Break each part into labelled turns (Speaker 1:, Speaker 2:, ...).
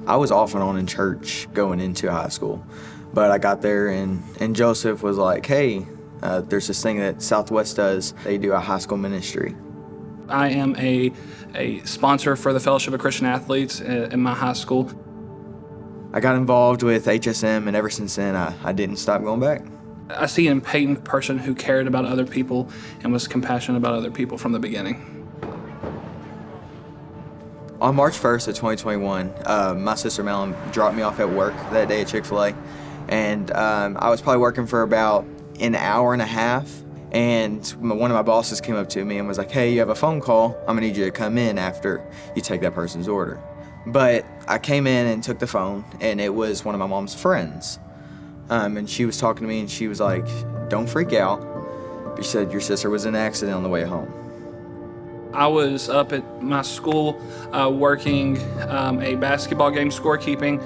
Speaker 1: I was off and on in church going into high school, but I got there and Joseph was like, hey, there's this thing that Southwest does. They do a high school ministry.
Speaker 2: I am a sponsor for the Fellowship of Christian Athletes in my high school.
Speaker 1: I got involved with HSM, and ever since then, I didn't stop going back.
Speaker 2: I see in Peyton a person who cared about other people and was compassionate about other people from the beginning.
Speaker 1: On March 1st of 2021, my sister Melon dropped me off at work that day at Chick-fil-A, and I was probably working for about an hour and a half, and one of my bosses came up to me and was like, hey, you have a phone call. I'm gonna need you to come in after you take that person's order. But I came in and took the phone, and it was one of my mom's friends. And she was talking to me, and she was like, don't freak out. She said your sister was in an accident on the way home.
Speaker 2: I was up at my school working a basketball game scorekeeping,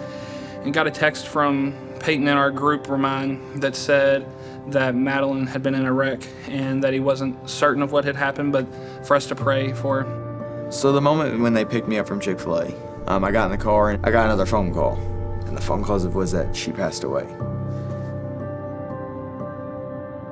Speaker 2: and got a text from Peyton in our group Remind that said that Madeline had been in a wreck and that he wasn't certain of what had happened, but for us to pray for her.
Speaker 1: So the moment when they picked me up from Chick-fil-A, I got in the car and I got another phone call. And the phone call was that she passed away.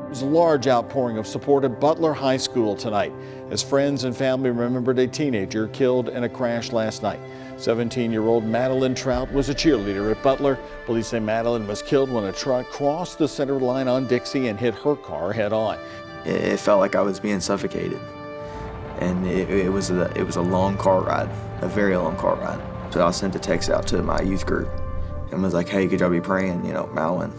Speaker 3: There's a large outpouring of support at Butler High School tonight as friends and family remembered a teenager killed in a crash last night. 17-year-old Madeline Trout was a cheerleader at Butler. Police say Madeline was killed when a truck crossed the center line on Dixie and hit her car head on.
Speaker 1: It felt like I was being suffocated. And it was a long car ride, a very long car ride. So I sent a text out to my youth group and was like, hey, could y'all be praying? Madeline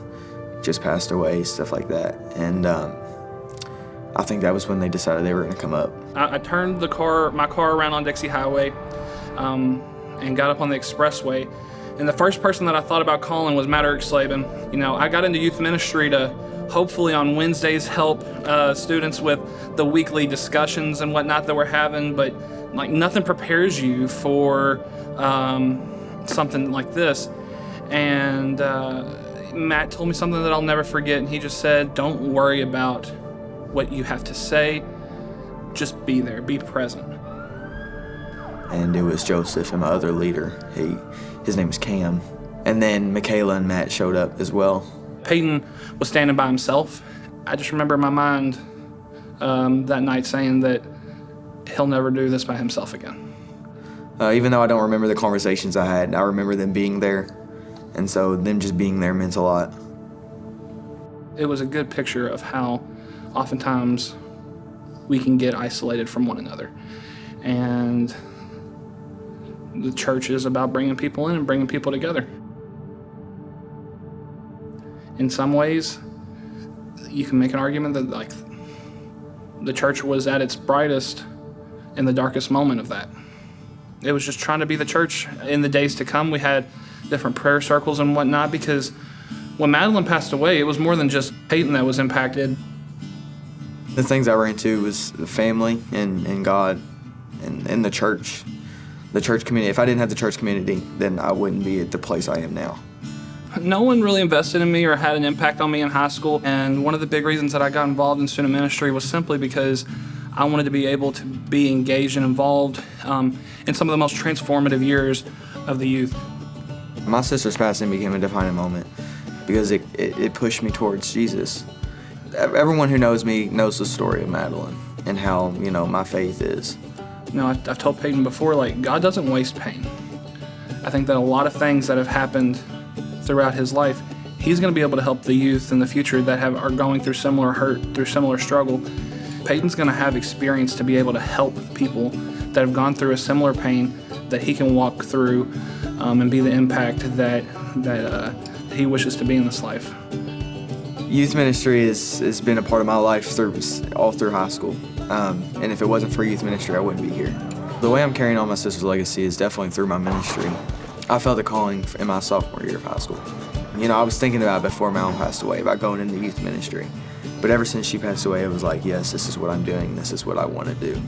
Speaker 1: just passed away, stuff like that. And I think that was when they decided they were gonna come up.
Speaker 2: I turned my car around on Dixie Highway and got up on the expressway. And the first person that I thought about calling was Matt Slavin. I got into youth ministry to hopefully on Wednesdays help students with the weekly discussions and whatnot that we're having, but like nothing prepares you for something like this. And Matt told me something that I'll never forget, and he just said, don't worry about what you have to say, just be there, be present.
Speaker 1: And it was Joseph and my other leader. His name was Cam. And then Michaela and Matt showed up as well.
Speaker 2: Peyton was standing by himself. I just remember in my mind that night saying that he'll never do this by himself again.
Speaker 1: Even though I don't remember the conversations I had, I remember them being there. And so them just being there meant a lot.
Speaker 2: It was a good picture of how oftentimes we can get isolated from one another. And the church is about bringing people in and bringing people together. In some ways, you can make an argument that the church was at its brightest in the darkest moment of that. It was just trying to be the church. In the days to come, we had different prayer circles and whatnot, because when Madeline passed away, it was more than just Peyton that was impacted.
Speaker 1: The things I ran to was the family and God and the church community. If I didn't have the church community, then I wouldn't be at the place I am now.
Speaker 2: No one really invested in me or had an impact on me in high school, and one of the big reasons that I got involved in student ministry was simply because I wanted to be able to be engaged and involved in some of the most transformative years of the youth.
Speaker 1: My sister's passing became a defining moment because it pushed me towards Jesus. Everyone who knows me knows the story of Madeline and how, my faith is.
Speaker 2: I've told Peyton before, God doesn't waste pain. I think that a lot of things that have happened throughout his life, he's going to be able to help the youth in the future that are going through similar hurt, through similar struggle. Peyton's going to have experience to be able to help people that have gone through a similar pain that he can walk through and be the impact that he wishes to be in this life.
Speaker 1: Youth ministry has been a part of my life all through high school. And if it wasn't for youth ministry, I wouldn't be here. The way I'm carrying on my sister's legacy is definitely through my ministry. I felt a calling in my sophomore year of high school. I was thinking about it before Mom passed away, about going into youth ministry. But ever since she passed away, it was like, yes, this is what I'm doing. This is what I want to do.